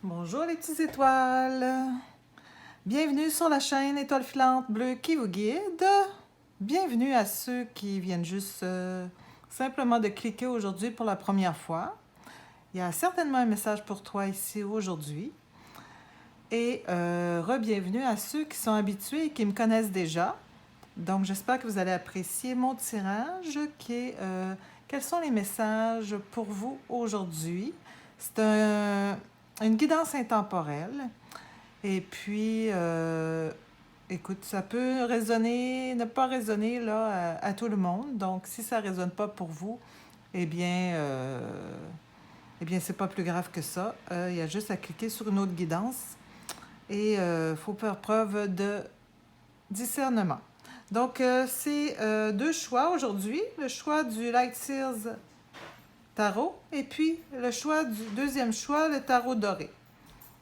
Bonjour les petites étoiles. Bienvenue sur la chaîne Étoile filante bleue qui vous guide. Bienvenue à ceux qui viennent juste simplement de cliquer aujourd'hui pour la première fois. Il y a certainement un message pour toi ici aujourd'hui. Et re-bienvenue à ceux qui sont habitués et qui me connaissent déjà. Donc j'espère que vous allez apprécier mon tirage qui est quels sont les messages pour vous aujourd'hui. C'est une guidance intemporelle. Et puis, écoute, ça peut résonner, ne pas résonner là, à tout le monde. Donc, si ça ne résonne pas pour vous, eh bien, c'est pas plus grave que ça. Il y a juste à cliquer sur une autre guidance. Et il faut faire preuve de discernement. Donc, c'est deux choix aujourd'hui. Le choix du Light Seals Tarot et puis le choix du deuxième choix, le Tarot doré.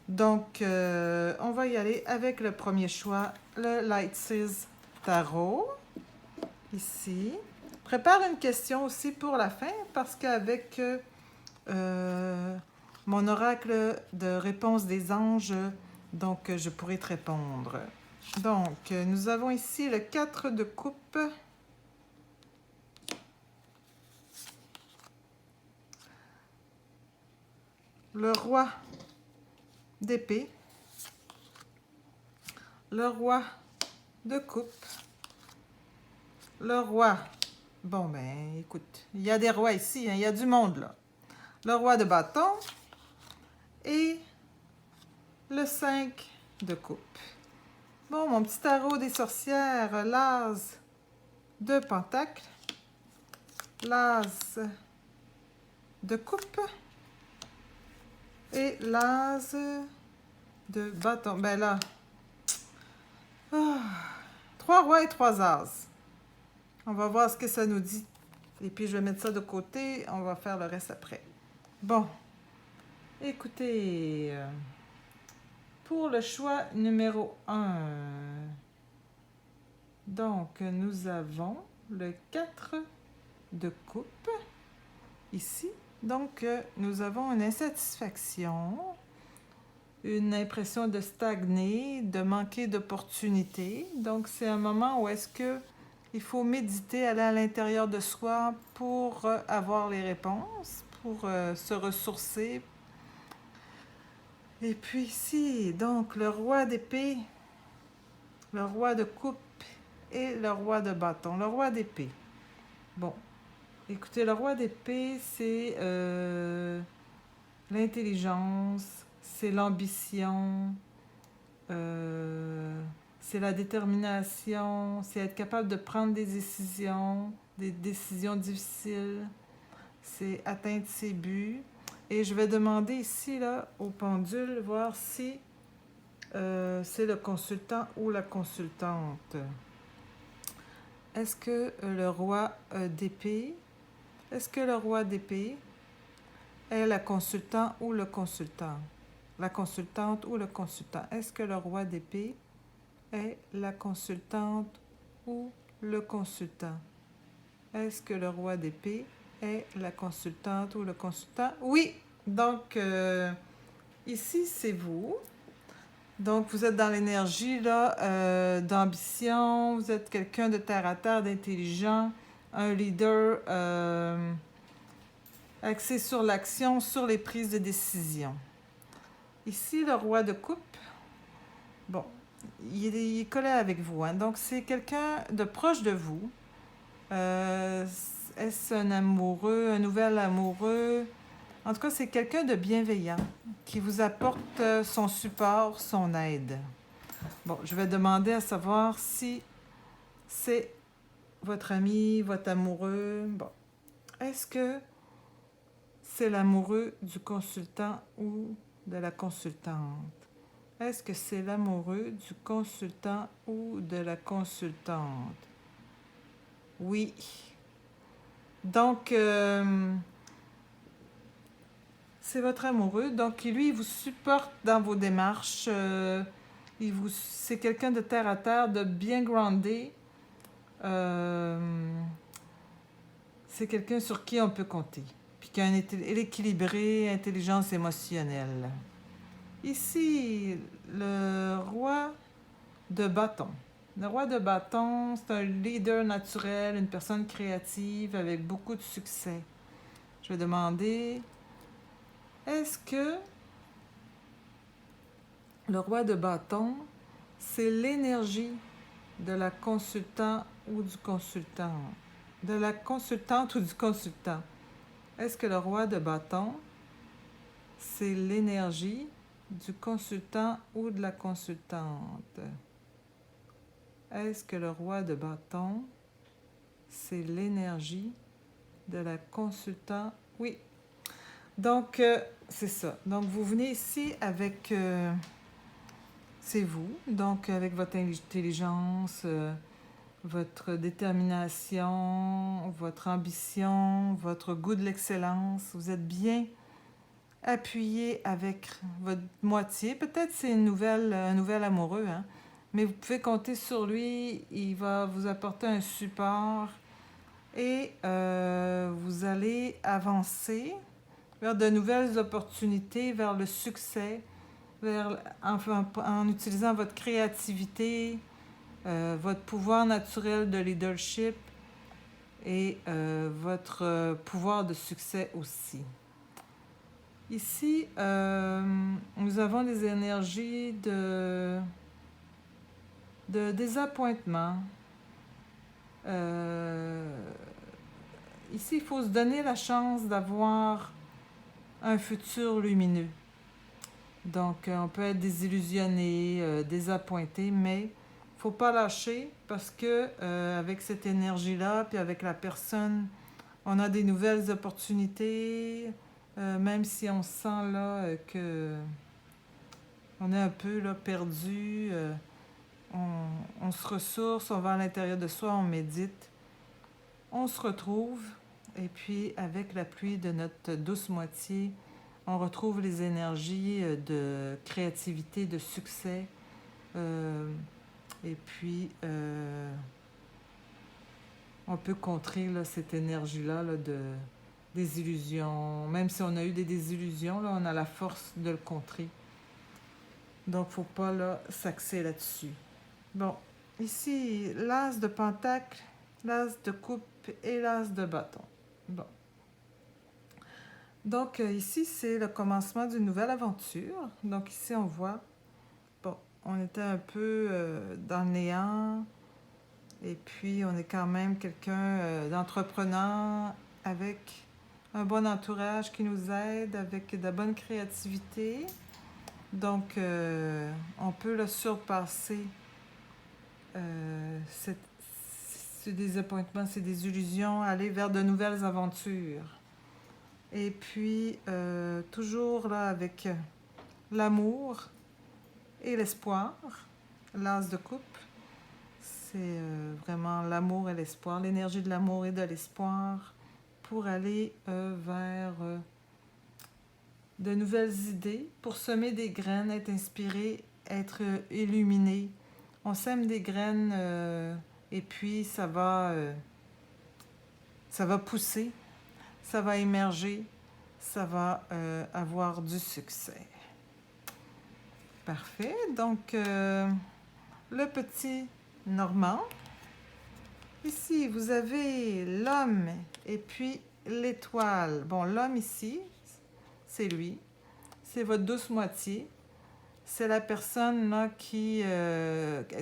Donc, on va y aller avec le premier choix, le Light Seals Tarot, ici. Prépare une question aussi pour la fin, parce qu'avec mon oracle de réponse des anges, donc je pourrai te répondre. Donc, nous avons ici le 4 de coupe, le roi d'épée, le roi de coupe, le roi. Bon, ben, écoute, il y a des rois ici, hein, il y a du monde, là. Le roi de bâton et le 5 de coupe. Bon, mon petit tarot des sorcières, l'as de pentacle, l'as de coupe et l'as de bâton. Ben là, trois rois et trois as. On va voir ce que ça nous dit. Et puis, je vais mettre ça de côté. On va faire le reste après. Bon. Écoutez, pour le choix numéro 1, donc nous avons le 4 de coupe ici. Donc, nous avons une insatisfaction, une impression de stagner, de manquer d'opportunités. Donc, c'est un moment où est-ce que il faut méditer, aller à l'intérieur de soi pour avoir les réponses, pour se ressourcer. Et puis ici, donc, le roi d'épée, le roi de coupe et le roi de bâton. Le roi d'épée. Bon, écoutez, le roi d'épée, c'est l'intelligence, c'est l'ambition, c'est la détermination, c'est être capable de prendre des décisions difficiles, c'est atteindre ses buts. Et je vais demander ici, là, au pendule, voir si c'est le consultant ou la consultante. Est-ce que le roi d'épée, est-ce que le roi d'épée est la consultante ou le consultant? La consultante ou le consultant? Est-ce que le roi d'épée est la consultante ou le consultant? Est-ce que le roi d'épée est la consultante ou le consultant? Oui! Donc, ici, c'est vous. Donc, vous êtes dans l'énergie là d'ambition, vous êtes quelqu'un de terre à terre, d'intelligent, un leader axé sur l'action, sur les prises de décision. Ici, le roi de coupe, bon, il est collé avec vous, hein, donc c'est quelqu'un de proche de vous. Est-ce un amoureux, un nouvel amoureux? En tout cas, c'est quelqu'un de bienveillant qui vous apporte son support, son aide. Bon, je vais demander à savoir si c'est votre ami, votre amoureux. Bon, est-ce que c'est l'amoureux du consultant ou de la consultante? Est-ce que c'est l'amoureux du consultant ou de la consultante? Oui. Donc, c'est votre amoureux. Donc, lui, il vous supporte dans vos démarches. C'est quelqu'un de terre à terre, de bien groundé. C'est quelqu'un sur qui on peut compter. Puis qui a un équilibré, intelligence émotionnelle. Ici, le roi de bâton. Le roi de bâton, c'est un leader naturel, une personne créative avec beaucoup de succès. Je vais demander, est-ce que le roi de bâton, c'est l'énergie de la consultant ou du consultant? De la consultante ou du consultant? Est-ce que le roi de bâton, c'est l'énergie du consultant ou de la consultante? Est-ce que le roi de bâton, c'est l'énergie de la consultante? Oui. Donc, c'est ça. Donc, vous venez ici avec... c'est vous. Donc, avec votre intelligence, votre détermination, votre ambition, votre goût de l'excellence. Vous êtes bien appuyé avec votre moitié. Peut-être c'est un nouvel amoureux, hein? Mais vous pouvez compter sur lui. Il va vous apporter un support et vous allez avancer vers de nouvelles opportunités, vers le succès, en utilisant votre créativité, votre pouvoir naturel de leadership et votre pouvoir de succès aussi. Ici, nous avons des énergies de désappointement. Ici, il faut se donner la chance d'avoir un futur lumineux. Donc, on peut être désillusionné, désappointé, mais il ne faut pas lâcher parce que avec cette énergie-là, puis avec la personne, on a des nouvelles opportunités, même si on sent là que on est un peu là, perdu, on se ressource, on va à l'intérieur de soi, on médite, on se retrouve, et puis avec l'appui de notre douce moitié, on retrouve les énergies de créativité, de succès, et puis on peut contrer là, cette énergie-là là, de désillusion. Même si on a eu des désillusions, là, on a la force de le contrer. Donc, il ne faut pas là, s'axer là-dessus. Bon, ici, l'as de pentacle, l'as de coupe et l'as de bâton. Bon. Donc, ici, c'est le commencement d'une nouvelle aventure. Donc, ici, on voit, bon, on était un peu dans le néant. Et puis, on est quand même quelqu'un d'entrepreneur avec un bon entourage qui nous aide, avec de la bonne créativité. Donc, on peut le surpasser ces désappointements, ces désillusions, aller vers de nouvelles aventures. Et puis, toujours là avec l'amour et l'espoir, l'as de coupe. C'est vraiment l'amour et l'espoir, l'énergie de l'amour et de l'espoir pour aller vers de nouvelles idées, pour semer des graines, être inspiré, être illuminé. On sème des graines et puis ça va pousser, ça va émerger, ça va avoir du succès. Parfait. Donc, le petit Normand. Ici, vous avez l'homme et puis l'étoile. Bon, l'homme ici, c'est lui. C'est votre douce moitié. C'est la personne là,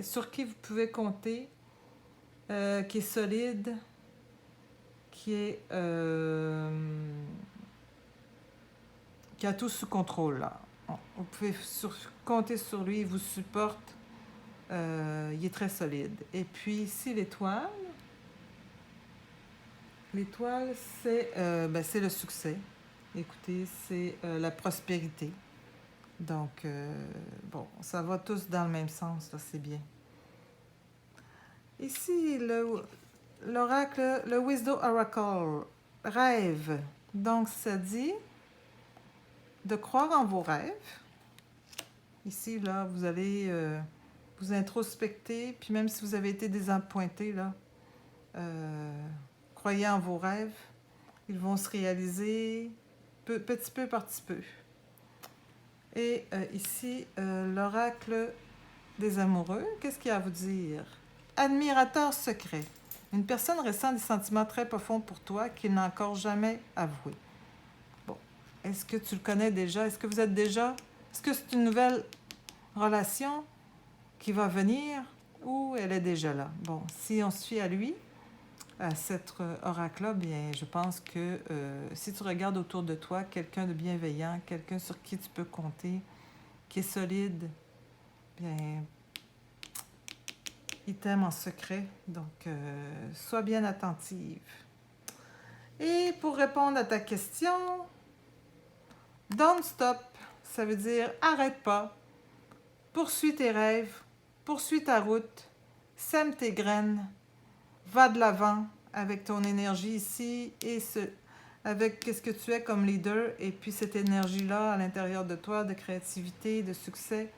sur qui vous pouvez compter, qui est solide, qui a tout sous contrôle. Là. Vous pouvez compter sur lui, il vous supporte. Il est très solide. Et puis ici, l'étoile. L'étoile, c'est le succès. Écoutez, c'est la prospérité. Donc, bon, ça va tous dans le même sens, là, c'est bien. Ici, l'oracle, le Wisdom Oracle, rêve. Donc, ça dit de croire en vos rêves. Ici, là, vous allez vous introspecter, puis même si vous avez été désappointé, là, croyez en vos rêves. Ils vont se réaliser petit peu par petit peu. Et ici, l'oracle des amoureux, qu'est-ce qu'il y a à vous dire? Admirateur secret. Une personne ressent des sentiments très profonds pour toi qu'il n'a encore jamais avoués. Bon, est-ce que tu le connais déjà? Est-ce que vous êtes déjà? Est-ce que c'est une nouvelle relation qui va venir ou elle est déjà là? Bon, si on se fie à lui, à cet oracle-là, bien, je pense que si tu regardes autour de toi, quelqu'un de bienveillant, quelqu'un sur qui tu peux compter, qui est solide, bien, il t'aime en secret. Donc, sois bien attentive. Et pour répondre à ta question, don't stop, ça veut dire arrête pas, poursuis tes rêves, poursuis ta route, sème tes graines, va de l'avant avec ton énergie ici et avec ce que tu es comme leader et puis cette énergie-là à l'intérieur de toi de créativité, de succès.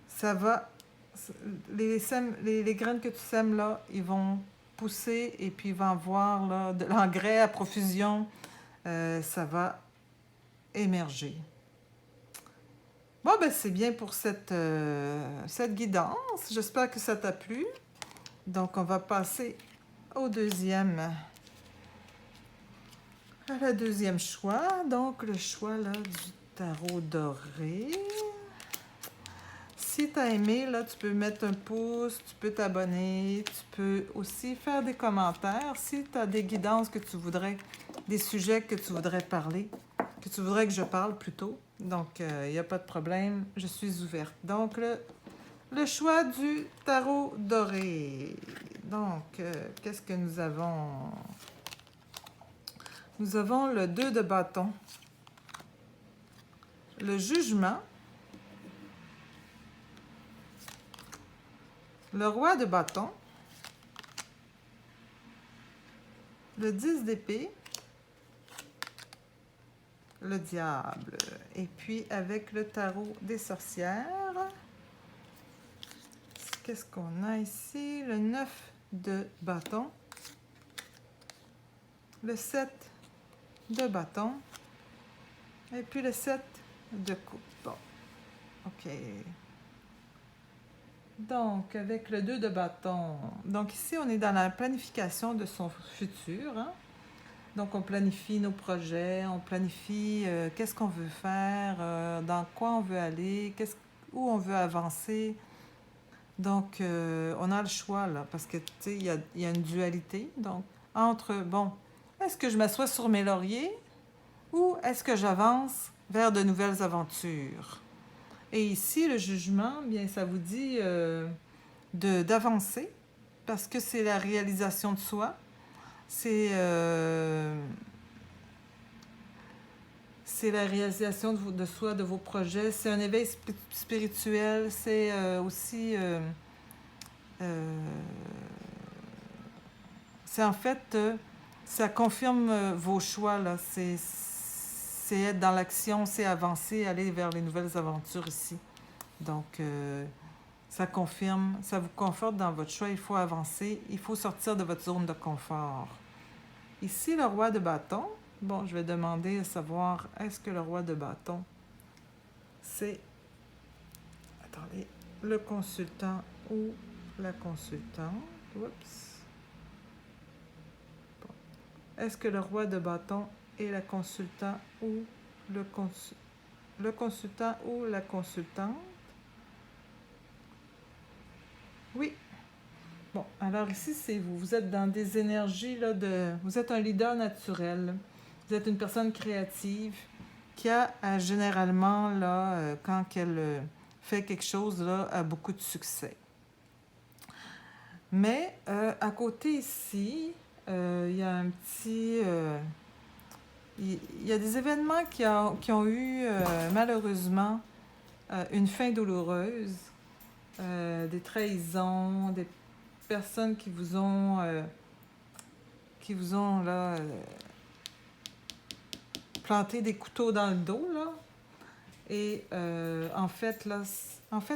Ça va, les graines que tu sèmes là, ils vont pousser et puis ils vont avoir là, de l'engrais à profusion. Ça va émerger. Bon, ben c'est bien pour cette guidance. J'espère que ça t'a plu. Donc, on va passer au à la deuxième choix. Donc, le choix là, du tarot doré. Si tu as aimé, là, tu peux mettre un pouce, tu peux t'abonner, tu peux aussi faire des commentaires. Si tu as des guidances que tu voudrais, des sujets que tu voudrais parler, que tu voudrais que je parle plutôt. Donc, il n'y a pas de problème, je suis ouverte. Donc, le choix du tarot doré. Donc, qu'est-ce que nous avons? Nous avons le 2 de bâton, le jugement, le roi de bâton, le 10 d'épée, le diable. Et puis, avec le tarot des sorcières, qu'est-ce qu'on a ici? Le 9 de bâton, le 7 de bâton, et puis le 7 de coupe. Bon, ok. Donc, avec le 2 de bâton, donc ici, on est dans la planification de son futur. Hein? Donc, on planifie nos projets, on planifie qu'est-ce qu'on veut faire, dans quoi on veut aller, où on veut avancer. Donc, on a le choix, là, parce que, tu sais, il y a une dualité. Donc, entre, bon, est-ce que je m'assois sur mes lauriers ou est-ce que j'avance vers de nouvelles aventures? Et ici, le jugement, bien, ça vous dit d'avancer, parce que c'est la réalisation de soi. C'est la réalisation de soi, de vos projets. C'est un éveil spirituel. C'est aussi... c'est en fait... ça confirme vos choix, là. C'est être dans l'action, c'est avancer, aller vers les nouvelles aventures ici. Donc, ça confirme, ça vous conforte dans votre choix. Il faut avancer, il faut sortir de votre zone de confort. Ici, le roi de bâton. Bon, je vais demander à savoir, est-ce que le roi de bâton, c'est... Attendez, le consultant ou la consultante. Oups. Bon. Est-ce que le roi de bâton est la consultant ou le consultant ou la consultante? Oui. Bon, alors ici, c'est vous. Vous êtes dans des énergies là, vous êtes un leader naturel. Vous êtes une personne créative qui a généralement, là, quand elle fait quelque chose, là, a beaucoup de succès. Mais à côté ici, il y a un petit... il y a des événements qui ont eu malheureusement une fin douloureuse, des trahisons, des personnes qui vous ont là planté des couteaux dans le dos là. Et en fait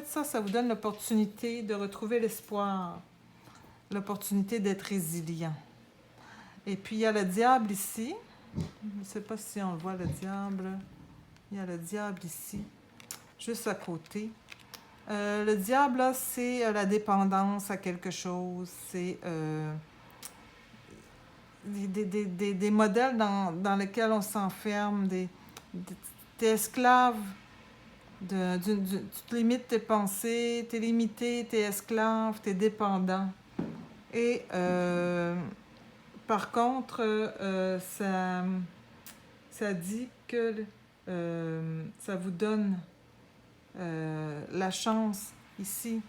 ça vous donne l'opportunité de retrouver l'espoir, l'opportunité d'être résilient. Et puis il y a le diable ici. Je ne sais pas si on le voit, le diable. Il y a le diable ici, juste à côté. Le diable, là, c'est la dépendance à quelque chose. C'est des modèles dans lesquels on s'enferme. T'es esclave, tu te limites tes pensées, t'es limité, t'es esclave, t'es dépendant. Et par contre, ça dit que ça vous donne la chance ici,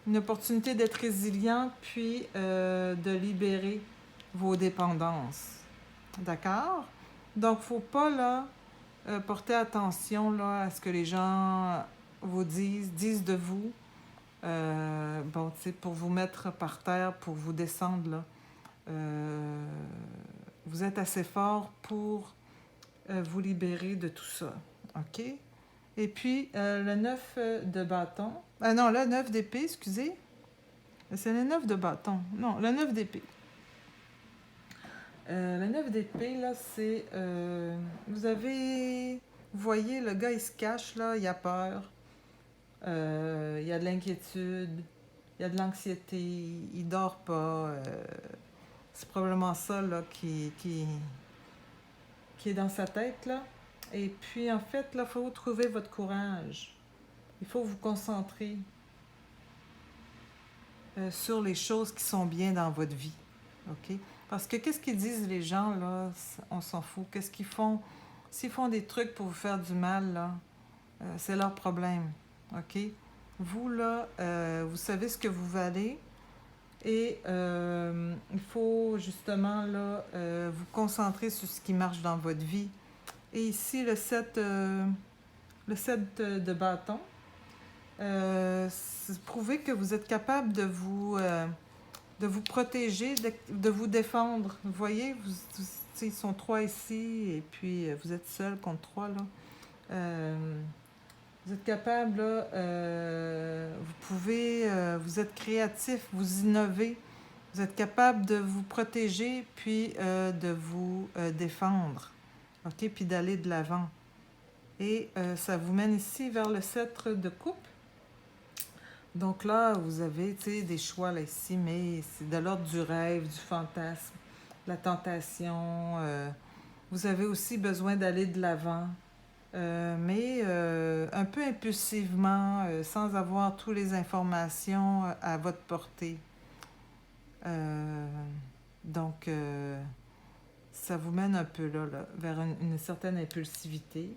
une opportunité d'être résilient, puis de libérer vos dépendances. D'accord? Donc, faut pas là porter attention là, à ce que les gens vous disent de vous. Bon, tu sais, pour vous mettre par terre, pour vous descendre là. Vous êtes assez fort pour vous libérer de tout ça. OK? Et puis, le 9 de bâton. Ah non, le 9 d'épée, excusez. C'est le 9 de bâton. Non, le 9 d'épée. Le 9 d'épée, là, c'est... vous avez... Vous voyez, le gars, il se cache, là, il a peur. Il y a de l'inquiétude. Il y a de l'anxiété. Il dort pas. C'est probablement ça, là, qui est dans sa tête, là. Et puis, en fait, là, il faut trouver votre courage. Il faut vous concentrer sur les choses qui sont bien dans votre vie. OK? Parce que qu'est-ce qu'ils disent les gens, là? On s'en fout. Qu'est-ce qu'ils font? S'ils font des trucs pour vous faire du mal, là, c'est leur problème. OK? Vous, là, vous savez ce que vous valez. Et il faut justement, là, vous concentrer sur ce qui marche dans votre vie. Et ici, le 7 de bâton. Prouvez que vous êtes capable de vous protéger, de vous défendre. Vous voyez, ils sont 3 ici, et puis vous êtes seul contre 3, là. Vous êtes capable, là, vous êtes créatif, vous innovez. Vous êtes capable de vous protéger, puis de vous défendre. OK? Puis d'aller de l'avant. Et ça vous mène ici vers le sceptre de coupe. Donc là, vous avez des choix là, ici, mais c'est de l'ordre du rêve, du fantasme, la tentation. Vous avez aussi besoin d'aller de l'avant, mais un peu impulsivement, sans avoir toutes les informations à votre portée. Donc, ça vous mène un peu là vers une certaine impulsivité.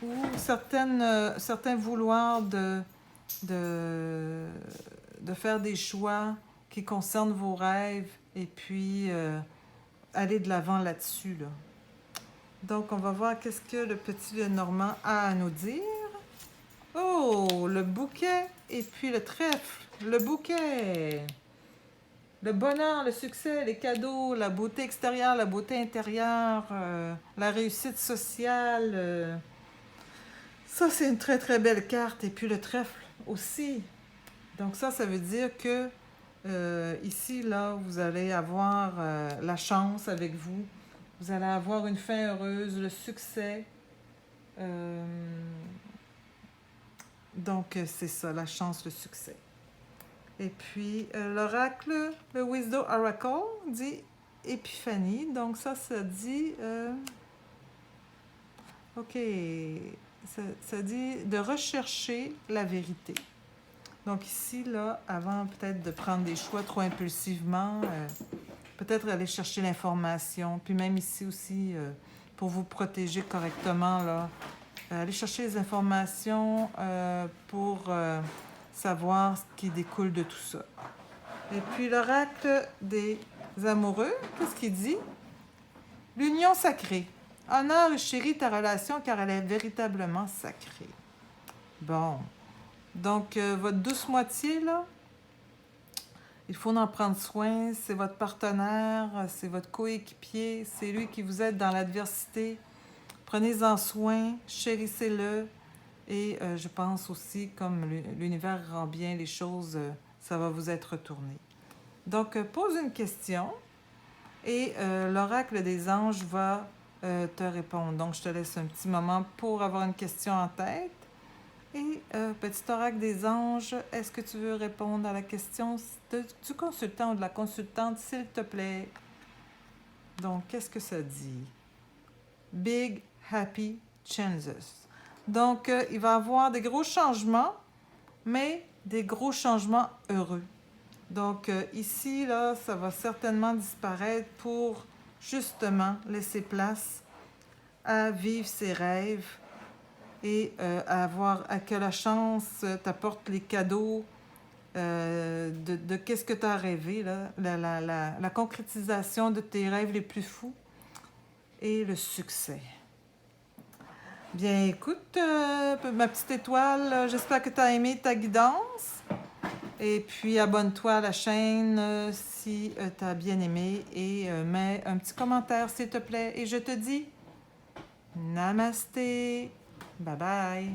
Ou certains vouloirs de faire des choix qui concernent vos rêves et puis aller de l'avant là-dessus. Là. Donc, on va voir qu'est-ce que le petit Lenormand a à nous dire. Oh, le bouquet et puis le trèfle. Le bouquet. Le bonheur, le succès, les cadeaux, la beauté extérieure, la beauté intérieure, la réussite sociale. Ça, c'est une très, très belle carte. Et puis le trèfle aussi. Donc ça veut dire que ici, là, vous allez avoir la chance avec vous. Vous allez avoir une fin heureuse, le succès. Donc, c'est ça, la chance, le succès. Et puis, l'oracle, le Wisdom Oracle, dit épiphanie. Donc, ça dit... OK. Ça dit de rechercher la vérité. Donc ici, là, avant peut-être de prendre des choix trop impulsivement, peut-être aller chercher l'information. Puis même ici aussi, pour vous protéger correctement, là, aller chercher les informations pour savoir ce qui découle de tout ça. Et puis l'oracle des amoureux, qu'est-ce qu'il dit? L'union sacrée. Honore et chéris ta relation car elle est véritablement sacrée. Bon. Donc, votre douce moitié, là, il faut en prendre soin. C'est votre partenaire, c'est votre coéquipier, c'est lui qui vous aide dans l'adversité. Prenez-en soin, chérissez-le. Et je pense aussi, comme l'univers rend bien les choses, ça va vous être retourné. Donc, pose une question. et l'oracle des anges va te répondre. Donc, je te laisse un petit moment pour avoir une question en tête. Et petit oracle des anges, est-ce que tu veux répondre à la question du consultant ou de la consultante, s'il te plaît? Donc, qu'est-ce que ça dit? Big Happy Changes. Donc, il va y avoir des gros changements, mais des gros changements heureux. Donc, ici, là, ça va certainement disparaître pour justement laisser place à vivre ses rêves et à que la chance t'apporte les cadeaux de qu'est-ce que tu as rêvé, là, la concrétisation de tes rêves les plus fous et le succès. Bien, écoute, ma petite étoile, j'espère que tu as aimé ta guidance. Et puis, abonne-toi à la chaîne si tu as bien aimé et mets un petit commentaire, s'il te plaît. Et je te dis, namasté, bye bye.